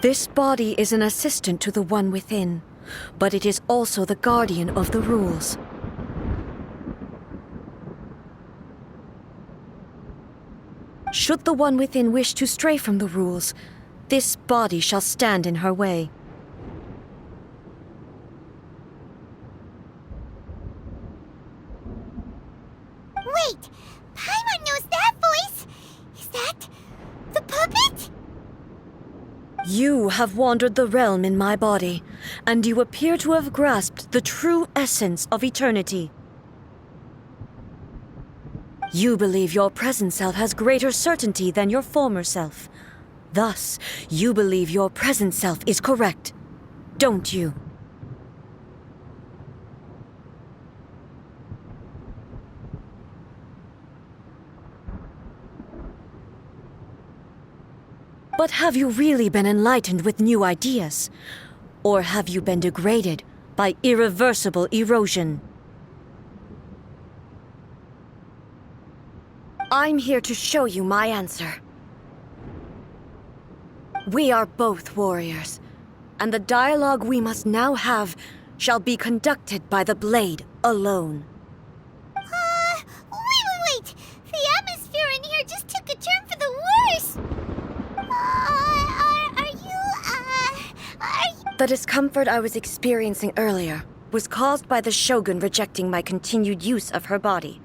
This body is an assistant to the one within, but it is also the guardian of the rules. Should the one within wish to stray from the rules, this body shall stand in her way. Wait! Paimon knows that voice! Is that the puppet? You have wandered the realm in my body, and you appear to have grasped the true essence of eternity. You believe your present self has greater certainty than your former self. Thus, you believe your present self is correct, don't you? But have you really been enlightened with new ideas? Or have you been degraded by irreversible erosion? I'm here to show you my answer. We are both warriors, and the dialogue we must now have shall be conducted by the blade alone. Wait! The atmosphere in here just took a turn for the worse! Are you... The discomfort I was experiencing earlier was caused by the Shogun rejecting my continued use of her body.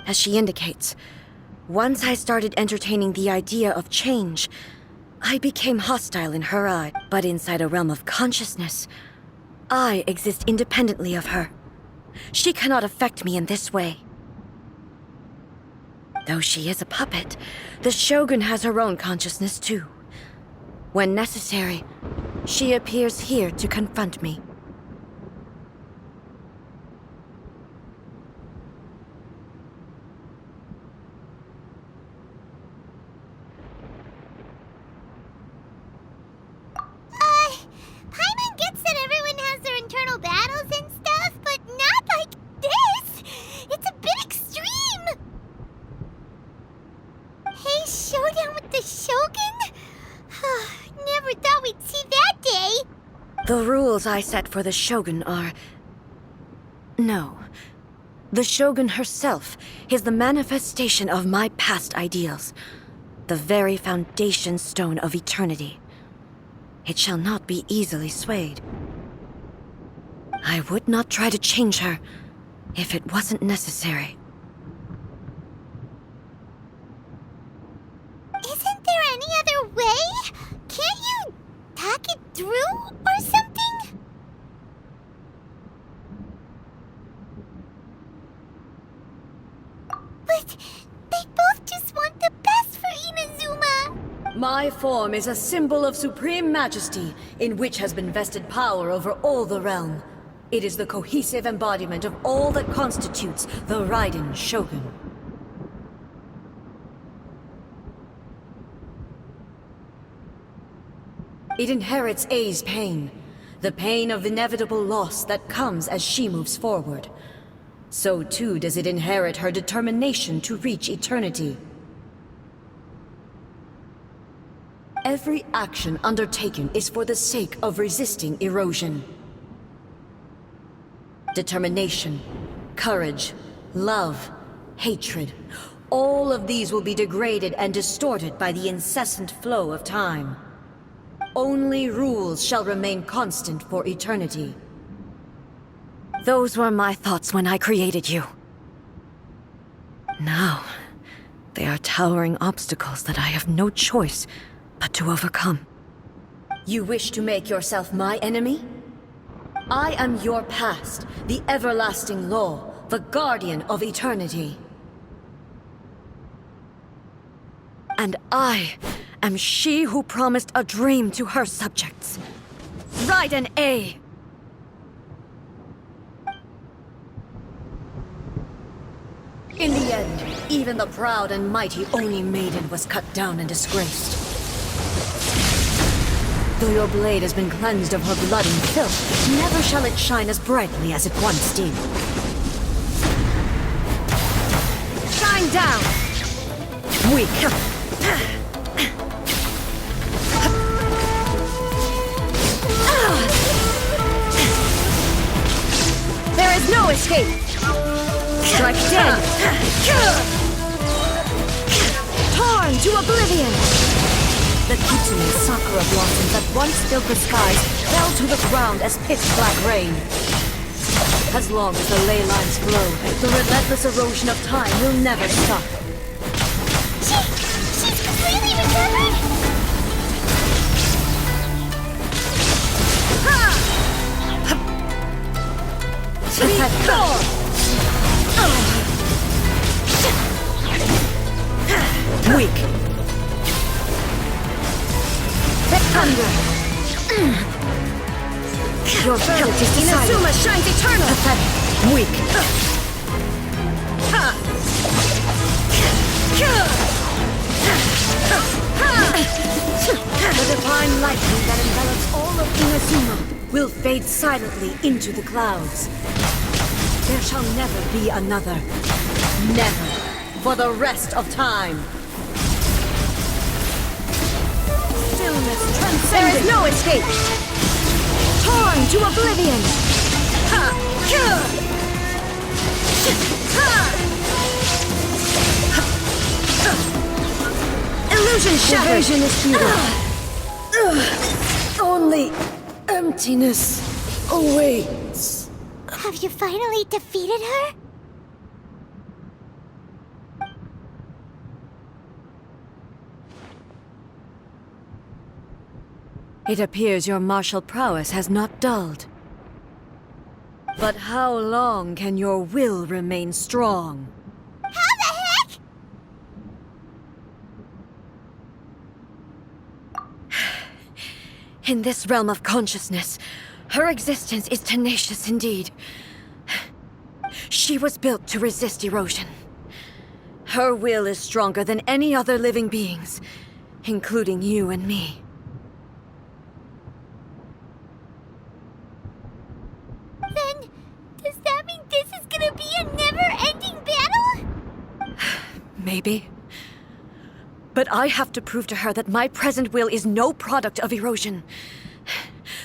As she indicates, once I started entertaining the idea of change, I became hostile in her eye. But inside a realm of consciousness, I exist independently of her. She cannot affect me in this way. Though she is a puppet, the Shogun has her own consciousness too. When necessary, she appears here to confront me. Paimon gets that everyone has their internal battles and stuff, but not like this! It's a bit extreme! Hey, showdown with the Shogun? Never thought we'd see that day! The rules I set for the Shogun are... No. The Shogun herself is the manifestation of my past ideals. The very foundation stone of eternity. It shall not be easily swayed. I would not try to change her if it wasn't necessary. Isn't there any other way? Can't you talk it through or something? But they both just want the best for Inazuma. My form is a symbol of supreme majesty, in which has been vested power over all the realm. It is the cohesive embodiment of all that constitutes the Raiden Shogun. It inherits Ei's pain, the pain of inevitable loss that comes as she moves forward. So too does it inherit her determination to reach eternity. Every action undertaken is for the sake of resisting erosion. Determination, courage, love, hatred, all of these will be degraded and distorted by the incessant flow of time. Only rules shall remain constant for eternity. Those were my thoughts when I created you. Now, they are towering obstacles that I have no choice but to overcome. You wish to make yourself my enemy? I am your past, the everlasting law, the guardian of eternity. And I am she who promised a dream to her subjects. Raiden A. In the end, even the proud and mighty Oni Maiden was cut down and disgraced. Though your blade has been cleansed of her blood and filth, never shall it shine as brightly as it once did. Shine down! Weak! is no escape! Strike dead! Torn to oblivion! The Kitsune sakura blossoms that once filled the skies fell to the ground as pitch-black rain. As long as the ley lines flow, the relentless erosion of time will never stop. She's completely recovered? Weak. Thunder. Your verdict is decided. Inazuma shines eternal. Pathetic. Weak. The divine lightning that envelops all of Inazuma will fade silently into the clouds. There shall never be another. Never. For the rest of time. Stillness transcendent. There is no escape. Torn to oblivion. Illusion shattered. Vision is futile. Only emptiness awaits. Have you finally defeated her? It appears your martial prowess has not dulled. But how long can your will remain strong? How the heck? In this realm of consciousness, her existence is tenacious indeed. She was built to resist erosion. Her will is stronger than any other living being's, including you and me. Then, does that mean this is gonna be a never-ending battle? Maybe. But I have to prove to her that my present will is no product of erosion.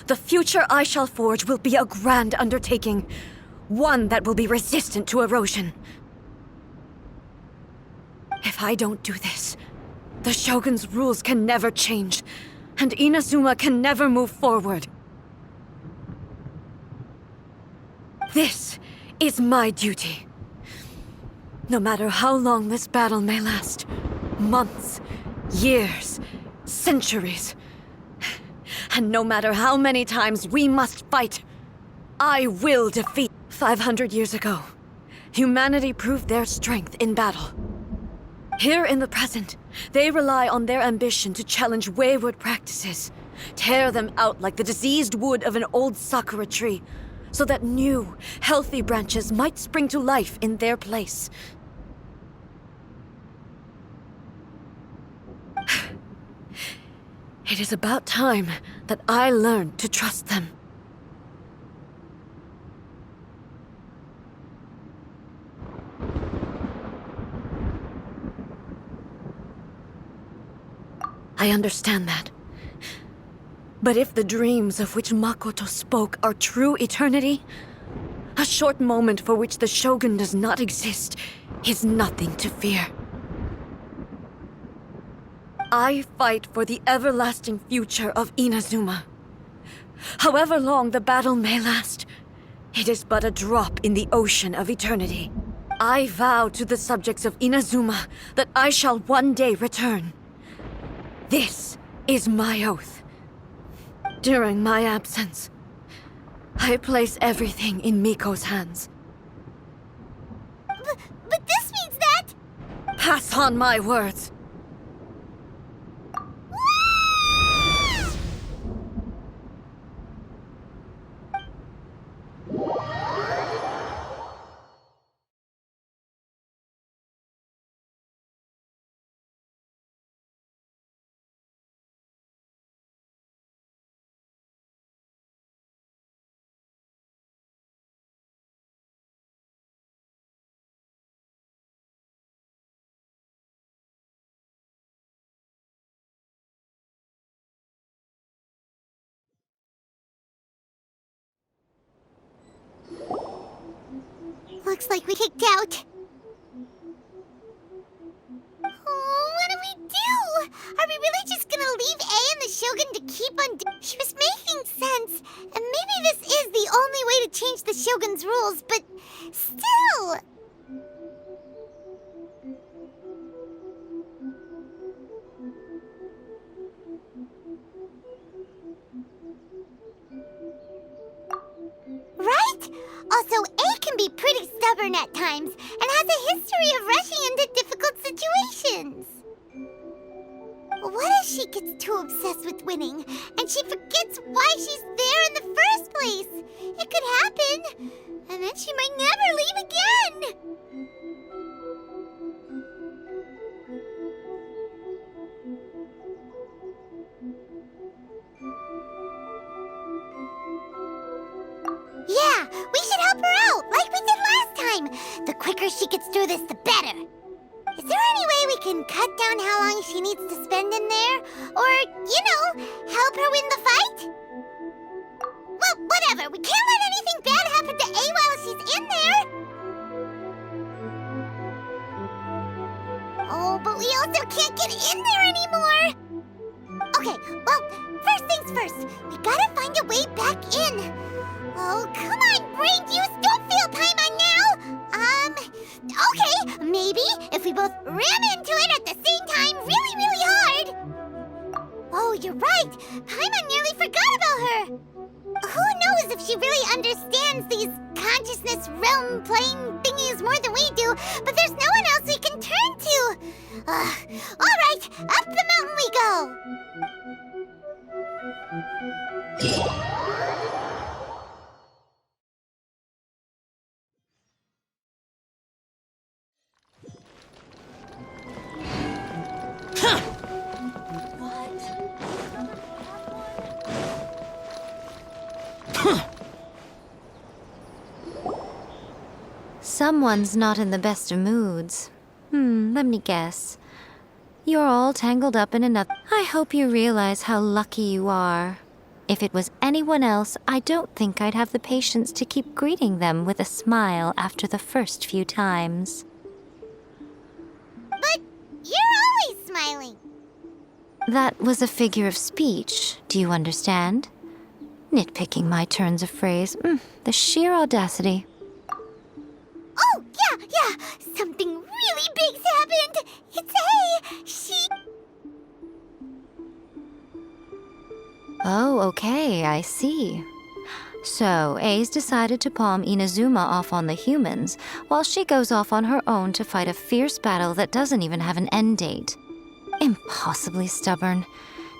The future I shall forge will be a grand undertaking. One that will be resistant to erosion. If I don't do this, the Shogun's rules can never change, and Inazuma can never move forward. This is my duty. No matter how long this battle may last, months, years, centuries, and no matter how many times we must fight, I will defeat. 500 years ago, humanity proved their strength in battle. Here in the present, they rely on their ambition to challenge wayward practices, tear them out like the diseased wood of an old sakura tree, so that new, healthy branches might spring to life in their place. It is about time that I learned to trust them. I understand that. But if the dreams of which Makoto spoke are true eternity, a short moment for which the Shogun does not exist is nothing to fear. I fight for the everlasting future of Inazuma. However long the battle may last, it is but a drop in the ocean of eternity. I vow to the subjects of Inazuma that I shall one day return. This is my oath. During my absence, I place everything in Miko's hands. But this means that... Pass on my words. looks like we kicked out. Oh, what do we do? Are we really just gonna leave A and the Shogun to keep on She was making sense, and maybe this is the only way to change the Shogun's rules, but still... Right? Also, A can be pretty stubborn at times, and has a history of rushing into difficult situations. What if she gets too obsessed with winning, and she forgets why she's there in the first place? It could happen, and then she might never leave again! Yeah, we should help her out, like we did last time! The quicker she gets through this, the better! Is there any way we can cut down how long she needs to spend in there? Or, you know, help her win the fight? Well, whatever. We can't let anything bad happen to A while she's in there. Oh, but we also can't get in there anymore. Okay, well, first things first. We gotta find a way back in. Oh, come on, brain juice. Don't feel Paimon now. Okay, maybe if we both ran into it at the same time really, really hard. Oh, you're right. Paimon nearly forgot about her. Who knows if she really understands these consciousness realm playing thingies more than we do, but there's no one else we can turn to. All right, up the mountain we go. Someone's not in the best of moods. Let me guess. You're all tangled up in another. I hope you realize how lucky you are. If it was anyone else, I don't think I'd have the patience to keep greeting them with a smile after the first few times. But you're always smiling. That was a figure of speech, do you understand? Nitpicking my turns of phrase. The sheer audacity. Oh, yeah, something really big's happened. It's A. She... Oh, okay, I see. So, A's decided to palm Inazuma off on the humans, while she goes off on her own to fight a fierce battle that doesn't even have an end date. Impossibly stubborn.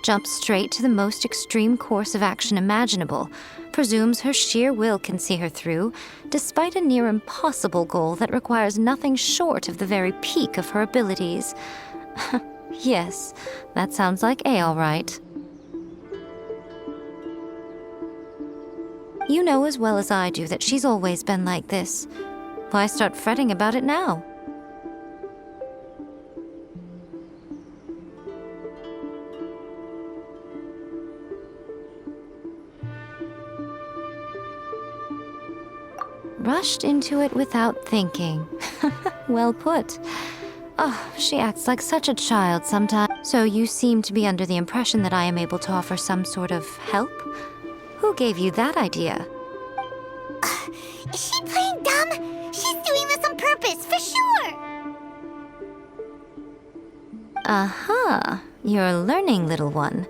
Jumps straight to the most extreme course of action imaginable, presumes her sheer will can see her through, despite a near impossible goal that requires nothing short of the very peak of her abilities. Yes, that sounds like A all right. You know as well as I do that she's always been like this. Why start fretting about it now? Rushed into it without thinking. Well put. Oh, she acts like such a child sometimes. So you seem to be under the impression that I am able to offer some sort of help? Who gave you that idea? Is she playing dumb? She's doing this on purpose, for sure. Uh-huh. You're learning, little one.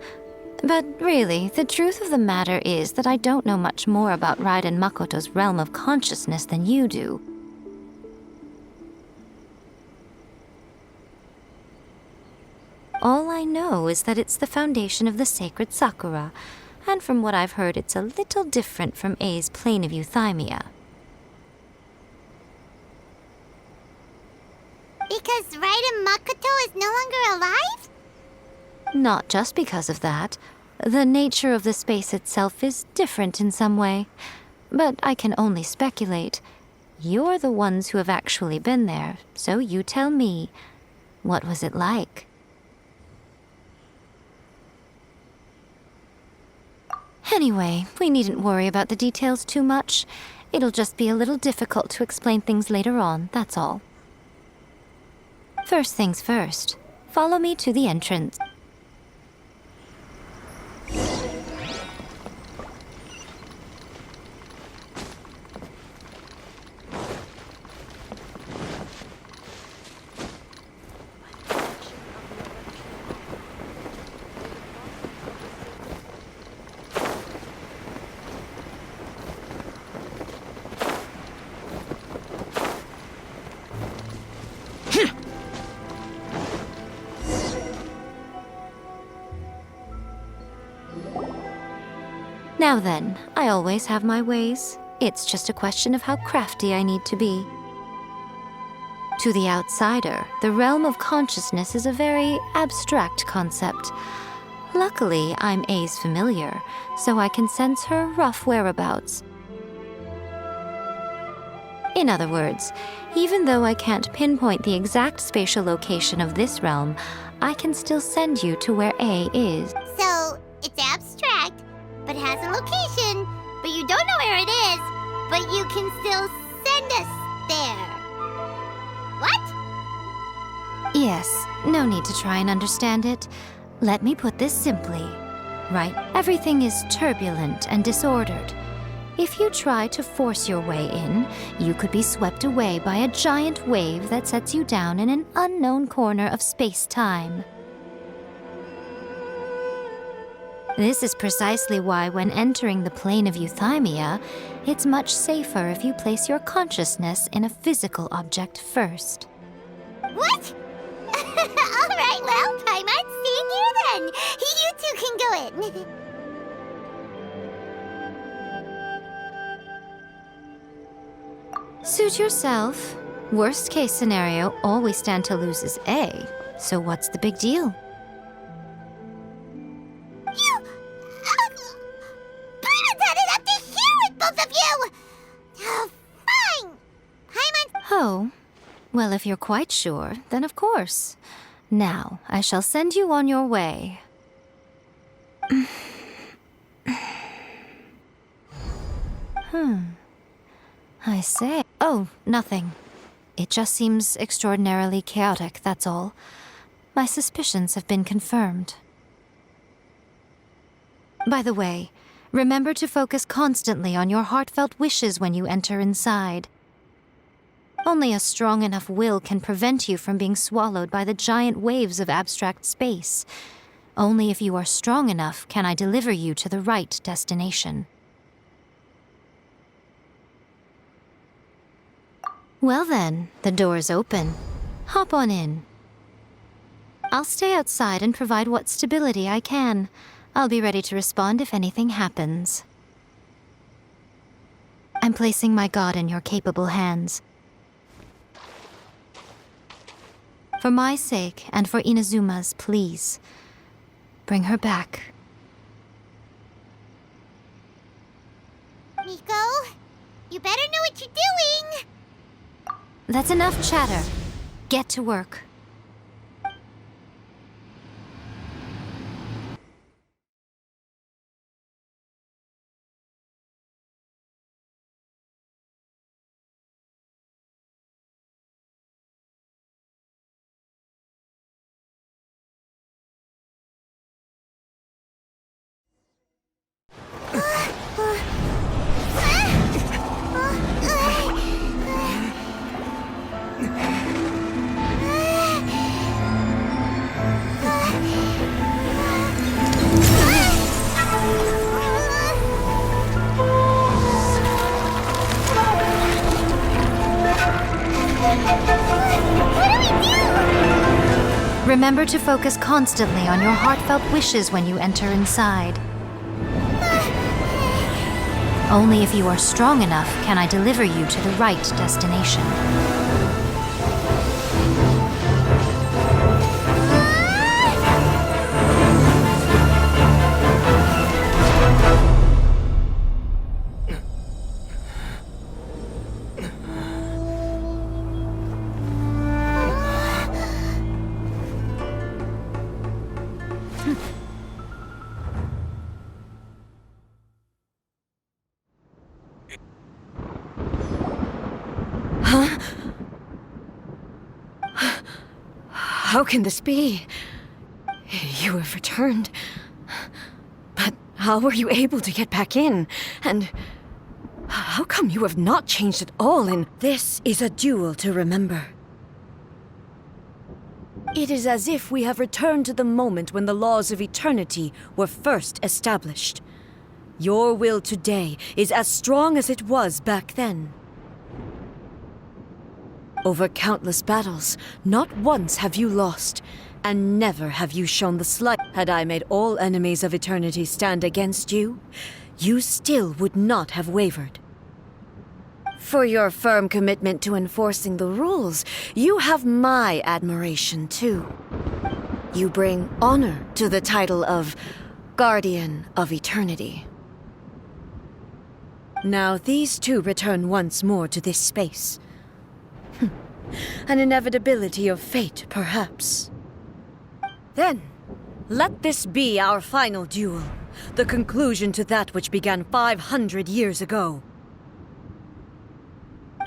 But really, the truth of the matter is that I don't know much more about Raiden Makoto's realm of consciousness than you do. All I know is that it's the foundation of the sacred Sakura, and from what I've heard, it's a little different from A's plane of euthymia. Because Raiden Makoto is no longer alive? Not just because of that. The nature of the space itself is different in some way. But I can only speculate. You're the ones who have actually been there, so you tell me. What was it like? Anyway, we needn't worry about the details too much. It'll just be a little difficult to explain things later on, that's all. First things first, follow me to the entrance. Now then, I always have my ways. It's just a question of how crafty I need to be. To the outsider, the realm of consciousness is a very abstract concept. Luckily, I'm A's familiar, so I can sense her rough whereabouts. In other words, even though I can't pinpoint the exact spatial location of this realm, I can still send you to where A is. So, it's abstract, but has a location, but you don't know where it is, but you can still send us there. What? Yes, no need to try and understand it. Let me put this simply. Right, everything is turbulent and disordered. If you try to force your way in, you could be swept away by a giant wave that sets you down in an unknown corner of space-time. This is precisely why when entering the plane of euthymia, it's much safer if you place your consciousness in a physical object first. What? Alright, well, Paimon, seeing you then. You two can go in. Suit yourself. Worst case scenario, all we stand to lose is A. So what's the big deal? You... Paimon's had it up to here with both of you! Oh, fine! Paimon... Oh, well, if you're quite sure, then of course. Now, I shall send you on your way. I say. Oh, nothing. It just seems extraordinarily chaotic, that's all. My suspicions have been confirmed. By the way, remember to focus constantly on your heartfelt wishes when you enter inside. Only a strong enough will can prevent you from being swallowed by the giant waves of abstract space. Only if you are strong enough can I deliver you to the right destination. Well then, the door's open. Hop on in. I'll stay outside and provide what stability I can. I'll be ready to respond if anything happens. I'm placing my god in your capable hands. For my sake, and for Inazuma's, please, bring her back. Miko, you better know what you're doing! That's enough chatter. Get to work. Remember to focus constantly on your heartfelt wishes when you enter inside. Only if you are strong enough can I deliver you to the right destination. How can this be? You have returned. But how were you able to get back in? And how come you have not changed at all? And this is a duel to remember. It is as if we have returned to the moment when the laws of eternity were first established. Your will today is as strong as it was back then. Over countless battles, not once have you lost, and never have you shown the slight. Had I made all enemies of eternity stand against you, you still would not have wavered. For your firm commitment to enforcing the rules, you have my admiration too. You bring honor to the title of Guardian of Eternity. Now these two return once more to this space. An inevitability of fate, perhaps. Then, let this be our final duel, the conclusion to that which began 500 years ago.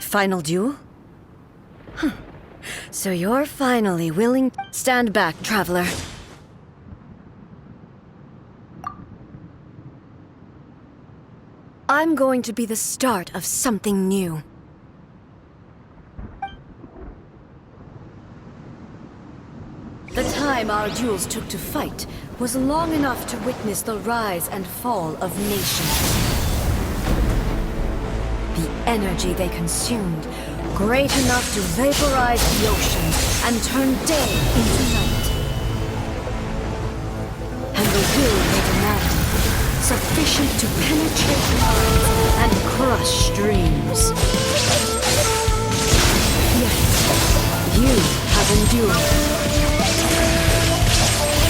Final duel? So you're finally willing... Stand back, traveler. I'm going to be the start of something new. The time our duels took to fight was long enough to witness the rise and fall of nations. The energy they consumed, great enough to vaporize the ocean and turn day into night. And the will they demanded, sufficient to penetrate minds and crush dreams. Yet, you have endured.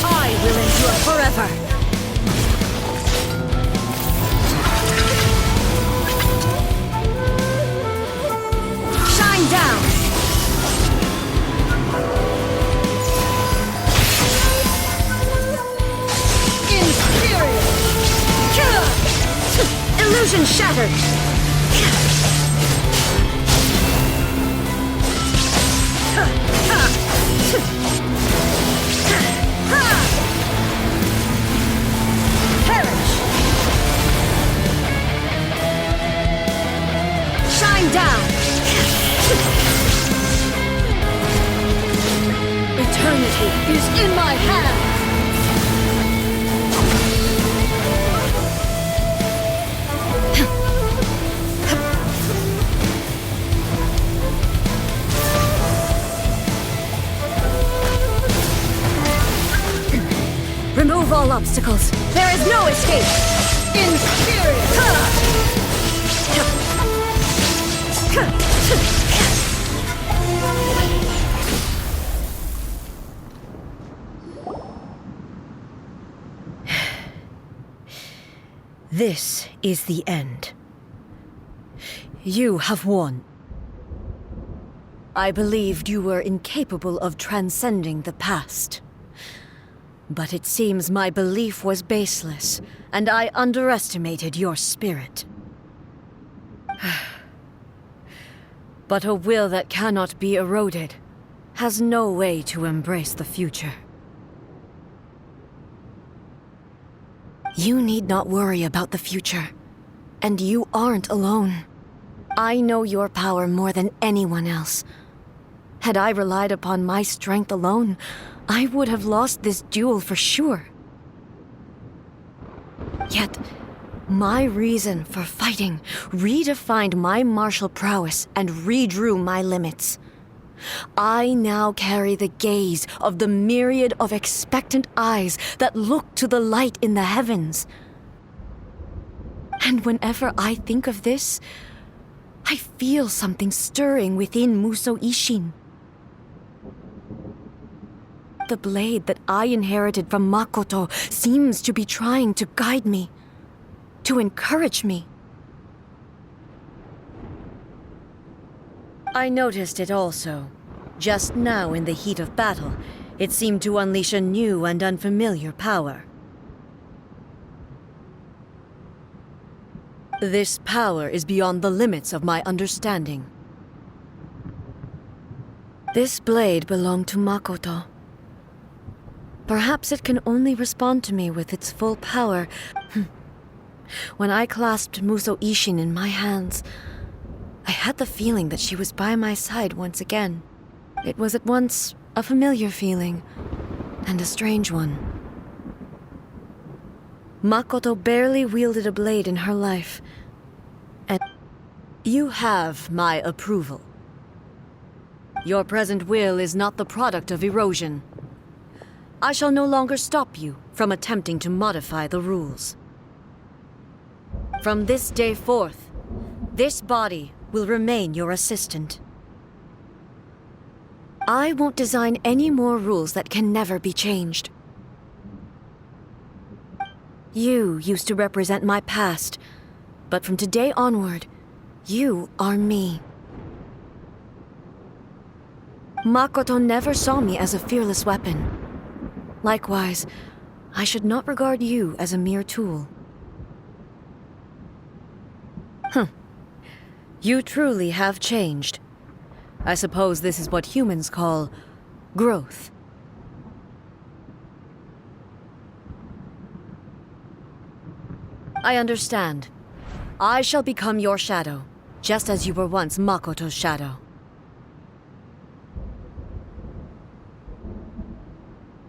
I will endure forever! Shine down! Inferior! Illusion shattered! Perish! Shine down! Eternity is in my hands! Remove all obstacles. There is no escape. Inferior. This is the end. You have won. I believed you were incapable of transcending the past. But it seems my belief was baseless, and I underestimated your spirit. But a will that cannot be eroded has no way to embrace the future. You need not worry about the future, and you aren't alone. I know your power more than anyone else. Had I relied upon my strength alone, I would have lost this duel for sure. Yet, my reason for fighting redefined my martial prowess and redrew my limits. I now carry the gaze of the myriad of expectant eyes that look to the light in the heavens. And whenever I think of this, I feel something stirring within Musou Ishin. The blade that I inherited from Makoto seems to be trying to guide me, to encourage me. I noticed it also. Just now in the heat of battle, it seemed to unleash a new and unfamiliar power. This power is beyond the limits of my understanding. This blade belonged to Makoto, Perhaps it can only respond to me with its full power. When I clasped Muso Ishin in my hands, I had the feeling that she was by my side once again. It was at once a familiar feeling and a strange one. Makoto barely wielded a blade in her life, and you have my approval. Your present will is not the product of erosion. I shall no longer stop you from attempting to modify the rules. From this day forth, this body will remain your assistant. I won't design any more rules that can never be changed. You used to represent my past, but from today onward, you are me. Makoto never saw me as a fearless weapon. Likewise, I should not regard you as a mere tool. You truly have changed. I suppose this is what humans call growth. I understand. I shall become your shadow, just as you were once Makoto's shadow.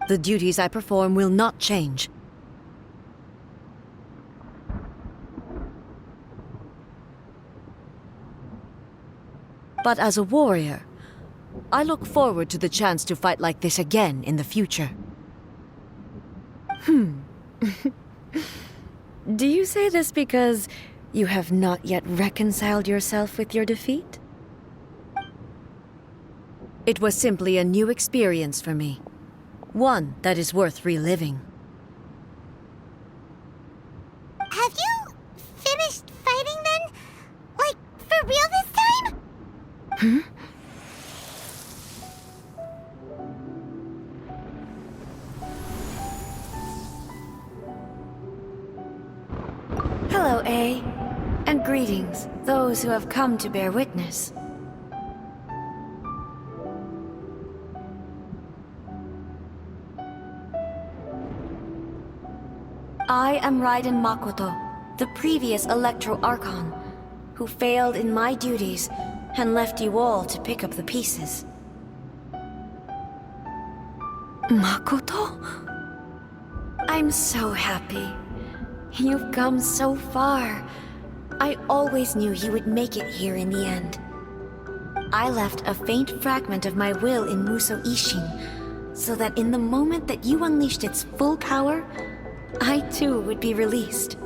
The duties I perform will not change. But as a warrior, I look forward to the chance to fight like this again in the future. Do you say this because you have not yet reconciled yourself with your defeat? It was simply a new experience for me. One that is worth reliving. Have you finished fighting then? Like, for real this time? Hello, A. And greetings, those who have come to bear witness. I am Raiden Makoto, the previous Electro Archon, who failed in my duties and left you all to pick up the pieces. Makoto? I'm so happy. You've come so far. I always knew you would make it here in the end. I left a faint fragment of my will in Muso Ishin, so that in the moment that you unleashed its full power, I too would be released.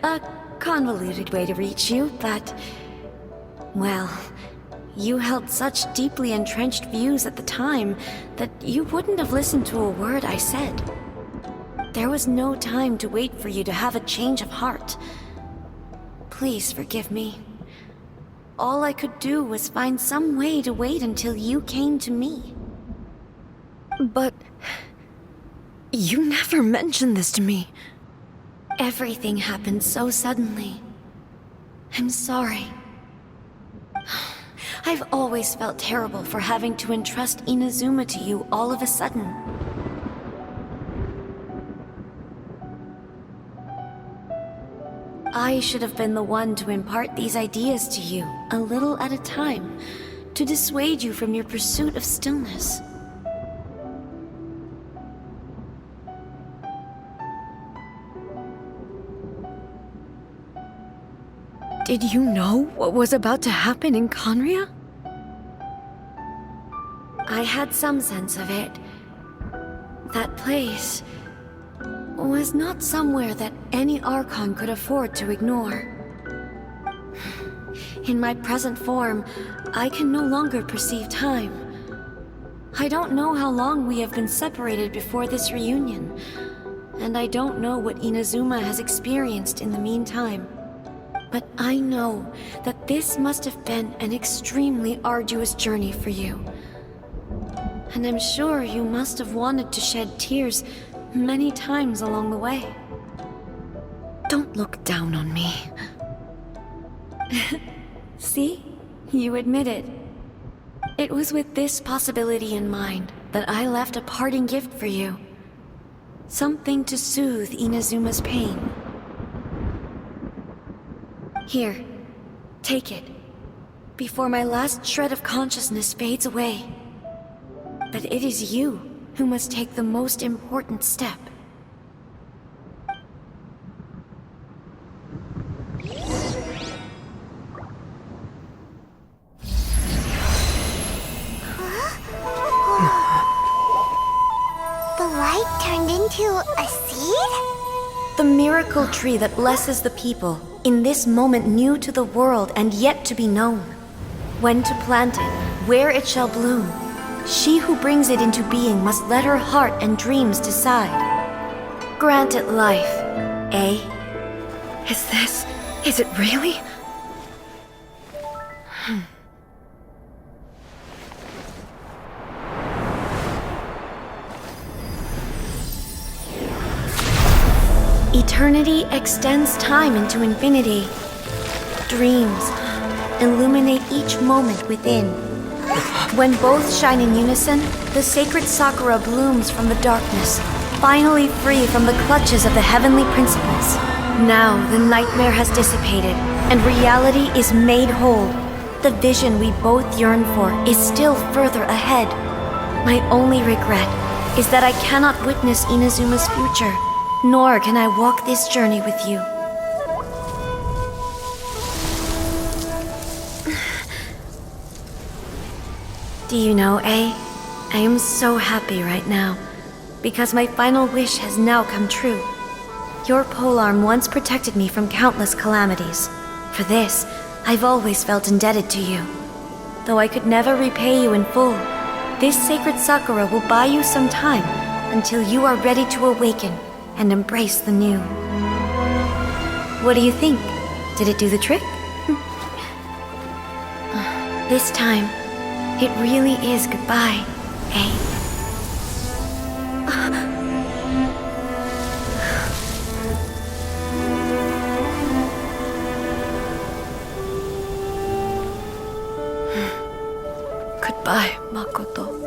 A convoluted way to reach you, but... well, you held such deeply entrenched views at the time that you wouldn't have listened to a word I said. There was no time to wait for you to have a change of heart. Please forgive me. All I could do was find some way to wait until you came to me. But... you never mentioned this to me. Everything happened so suddenly. I'm sorry. I've always felt terrible for having to entrust Inazuma to you all of a sudden. I should have been the one to impart these ideas to you, a little at a time, to dissuade you from your pursuit of stillness. Did you know what was about to happen in Conria? I had some sense of it. That place was not somewhere that any Archon could afford to ignore. In my present form, I can no longer perceive time. I don't know how long we have been separated before this reunion, and I don't know what Inazuma has experienced in the meantime. But I know that this must have been an extremely arduous journey for you. And I'm sure you must have wanted to shed tears many times along the way. Don't look down on me. See? You admit it. It was with this possibility in mind that I left a parting gift for you. Something to soothe Inazuma's pain. Here, take it, before my last shred of consciousness fades away. But it is you who must take the most important step. The light turned into a seed? The miracle tree that blesses the people, in this moment new to the world and yet to be known. When to plant it, where it shall bloom. She who brings it into being must let her heart and dreams decide. Grant it life, eh? Is it really? Eternity extends time into infinity. Dreams illuminate each moment within. When both shine in unison, the sacred Sakura blooms from the darkness, finally free from the clutches of the heavenly principles. Now the nightmare has dissipated, and reality is made whole. The vision we both yearn for is still further ahead. My only regret is that I cannot witness Inazuma's future, nor can I walk this journey with you. Do you know, I am so happy right now, because my final wish has now come true. Your polearm once protected me from countless calamities. For this, I've always felt indebted to you. Though I could never repay you in full, this sacred Sakura will buy you some time until you are ready to awaken and embrace the new. What do you think? Did it do the trick? This time, it really is goodbye, eh? Goodbye, Makoto.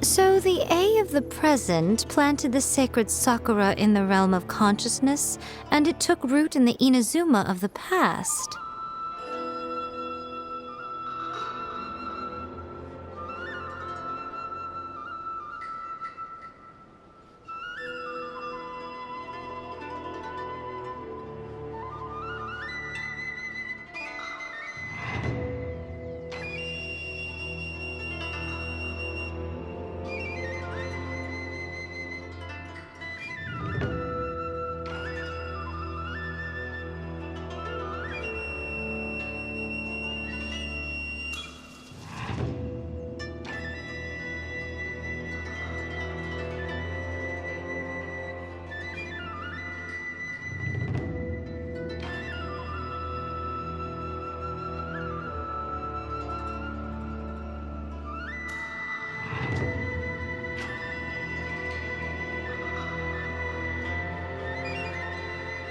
So the A of the present planted the sacred Sakura in the realm of consciousness, and it took root in the Inazuma of the past.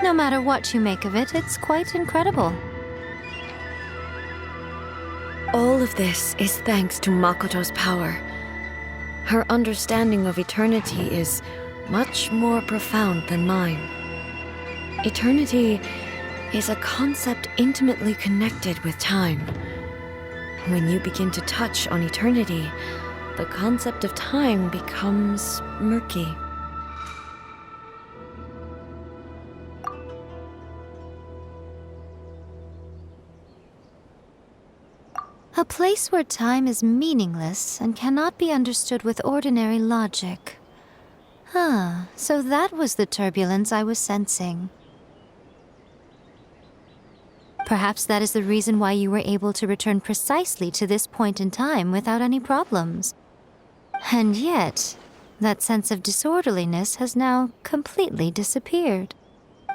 No matter what you make of it, it's quite incredible. All of this is thanks to Makoto's power. Her understanding of eternity is much more profound than mine. Eternity is a concept intimately connected with time. When you begin to touch on eternity, the concept of time becomes murky. A place where time is meaningless and cannot be understood with ordinary logic. So that was the turbulence I was sensing. Perhaps that is the reason why you were able to return precisely to this point in time without any problems. And yet, that sense of disorderliness has now completely disappeared.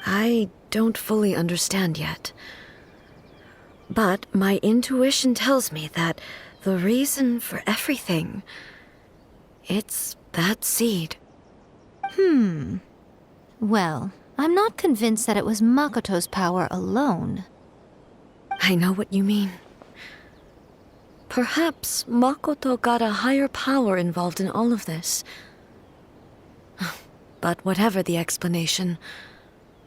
I don't fully understand yet. But my intuition tells me that the reason for everything, it's that seed. Well, I'm not convinced that it was Makoto's power alone. I know what you mean. Perhaps Makoto got a higher power involved in all of this. But whatever the explanation,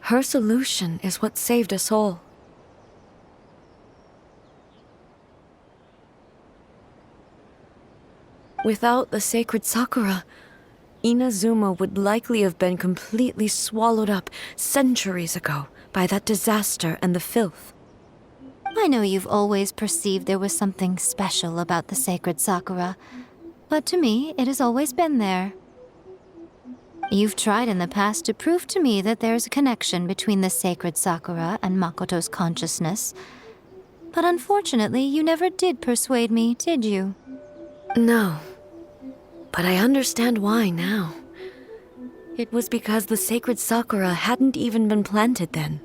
her solution is what saved us all. Without the sacred Sakura, Inazuma would likely have been completely swallowed up centuries ago by that disaster and the filth. I know you've always perceived there was something special about the sacred Sakura, but to me, it has always been there. You've tried in the past to prove to me that there's a connection between the sacred Sakura and Makoto's consciousness, but unfortunately, you never did persuade me, did you? No, but I understand why now. It was because the sacred Sakura hadn't even been planted then.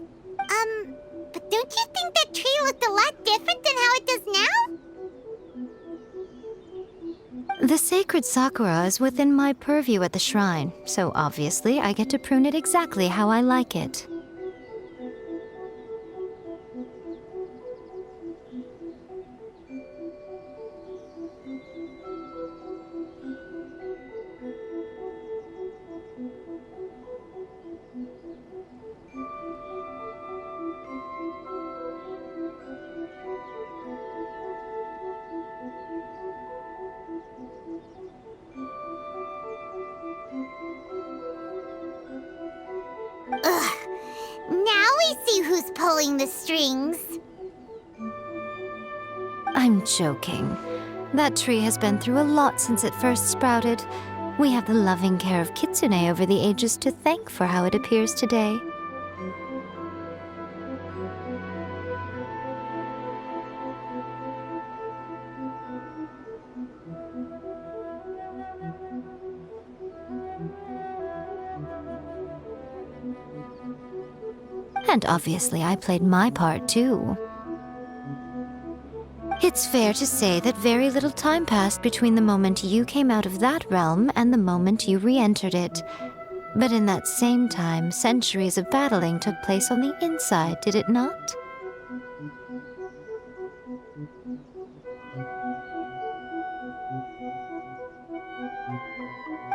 But don't you think that tree looked a lot different than how it does now? The sacred Sakura is within my purview at the shrine, so obviously I get to prune it exactly how I like it. Ugh. Now we see who's pulling the strings. I'm joking. That tree has been through a lot since it first sprouted. We have the loving care of Kitsune over the ages to thank for how it appears today. And obviously I played my part too. It's fair to say that very little time passed between the moment you came out of that realm and the moment you re-entered it. But in that same time, centuries of battling took place on the inside, did it not?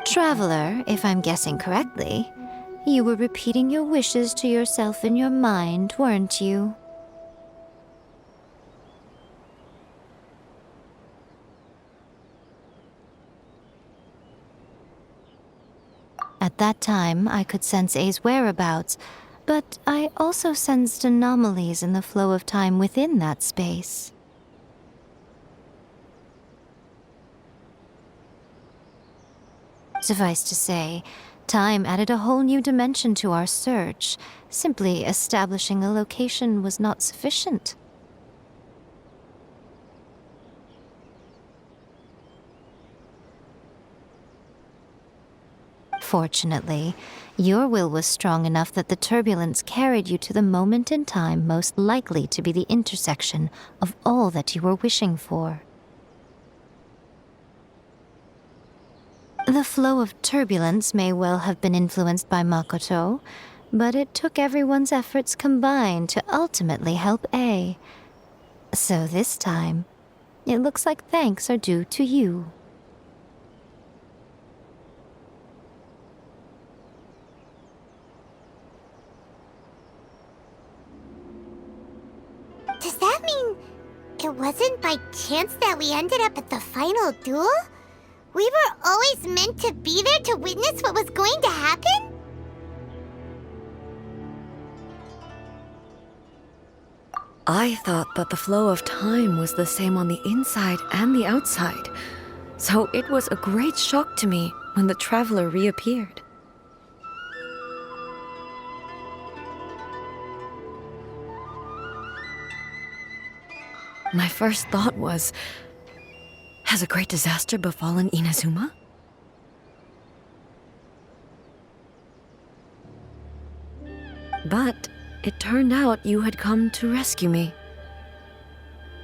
Traveler, if I'm guessing correctly, you were repeating your wishes to yourself in your mind, weren't you? At that time, I could sense A's whereabouts, but I also sensed anomalies in the flow of time within that space. Suffice to say, time added a whole new dimension to our search. Simply establishing a location was not sufficient. Fortunately, your will was strong enough that the turbulence carried you to the moment in time most likely to be the intersection of all that you were wishing for. The flow of turbulence may well have been influenced by Makoto, but it took everyone's efforts combined to ultimately help A. So this time, it looks like thanks are due to you. Does that mean it wasn't by chance that we ended up at the final duel? We were always meant to be there to witness what was going to happen? I thought that the flow of time was the same on the inside and the outside, so it was a great shock to me when the traveler reappeared. My first thought was, has a great disaster befallen Inazuma? But it turned out you had come to rescue me.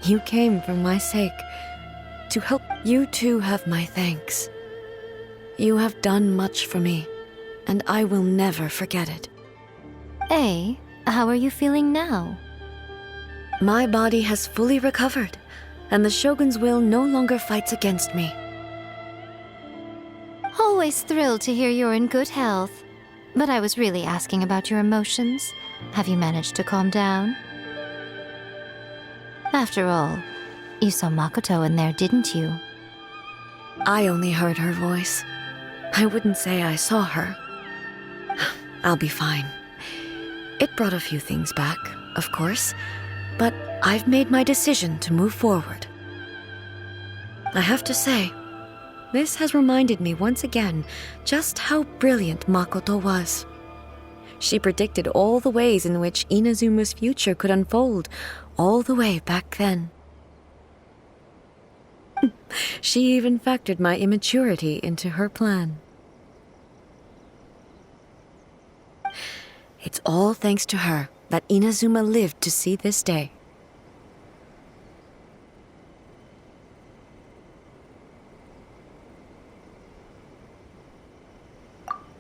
You came for my sake, to help. You too have my thanks. You have done much for me, and I will never forget it. A, how are you feeling now? My body has fully recovered, and the Shogun's will no longer fights against me. Always thrilled to hear you're in good health. But I was really asking about your emotions. Have you managed to calm down? After all, you saw Makoto in there, didn't you? I only heard her voice. I wouldn't say I saw her. I'll be fine. It brought a few things back, of course, but I've made my decision to move forward. I have to say, this has reminded me once again just how brilliant Makoto was. She predicted all the ways in which Inazuma's future could unfold, all the way back then. She even factored my immaturity into her plan. It's all thanks to her that Inazuma lived to see this day.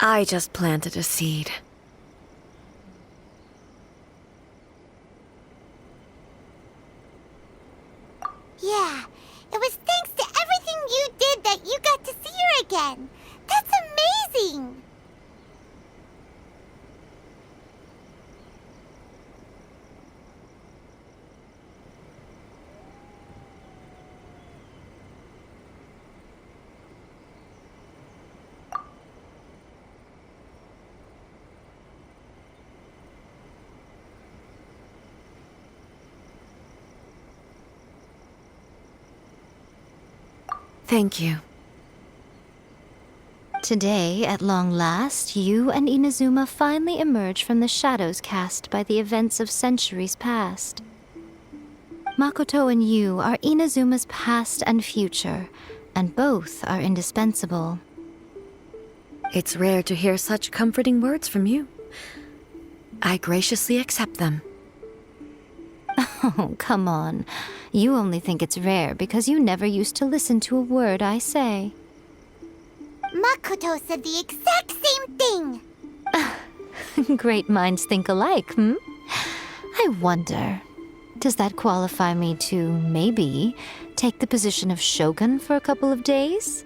I just planted a seed. Yeah, it was thanks to everything you did that you got to see her again. That's amazing! Thank you. Today, at long last, you and Inazuma finally emerge from the shadows cast by the events of centuries past. Makoto and you are Inazuma's past and future, and both are indispensable. It's rare to hear such comforting words from you. I graciously accept them. Oh, come on. You only think it's rare because you never used to listen to a word I say. Makoto said the exact same thing! Great minds think alike, hmm? I wonder, does that qualify me to, maybe, take the position of Shogun for a couple of days?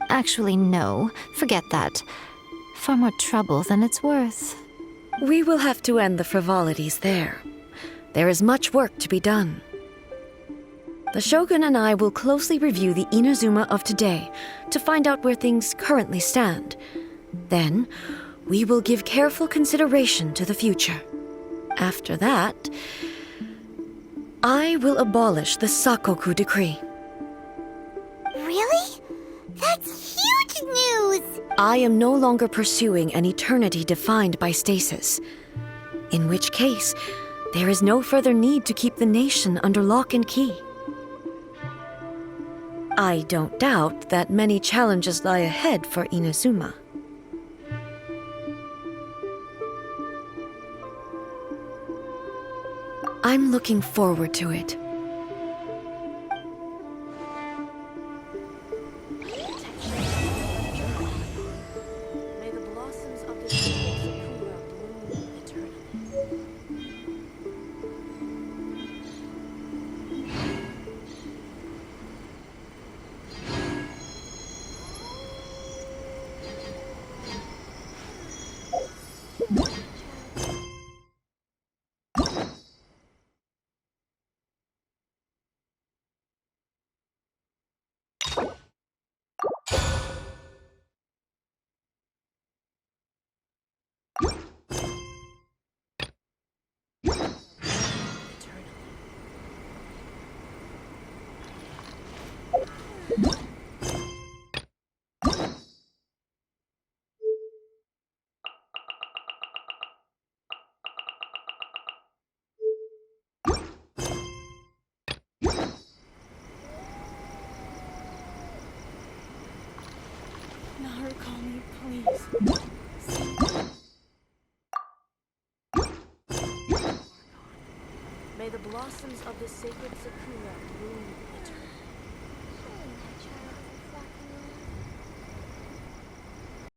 Actually, no. Forget that. Far more trouble than it's worth. We will have to end the frivolities there. There is much work to be done. The Shogun and I will closely review the Inazuma of today to find out where things currently stand. Then, we will give careful consideration to the future. After that, I will abolish the Sakoku decree. Really? That's huge news! I am no longer pursuing an eternity defined by stasis. In which case, there is no further need to keep the nation under lock and key. I don't doubt that many challenges lie ahead for Inazuma. I'm looking forward to it. May the blossoms of the Sakura bloom eternally. May the blossoms of the sacred sakura bloom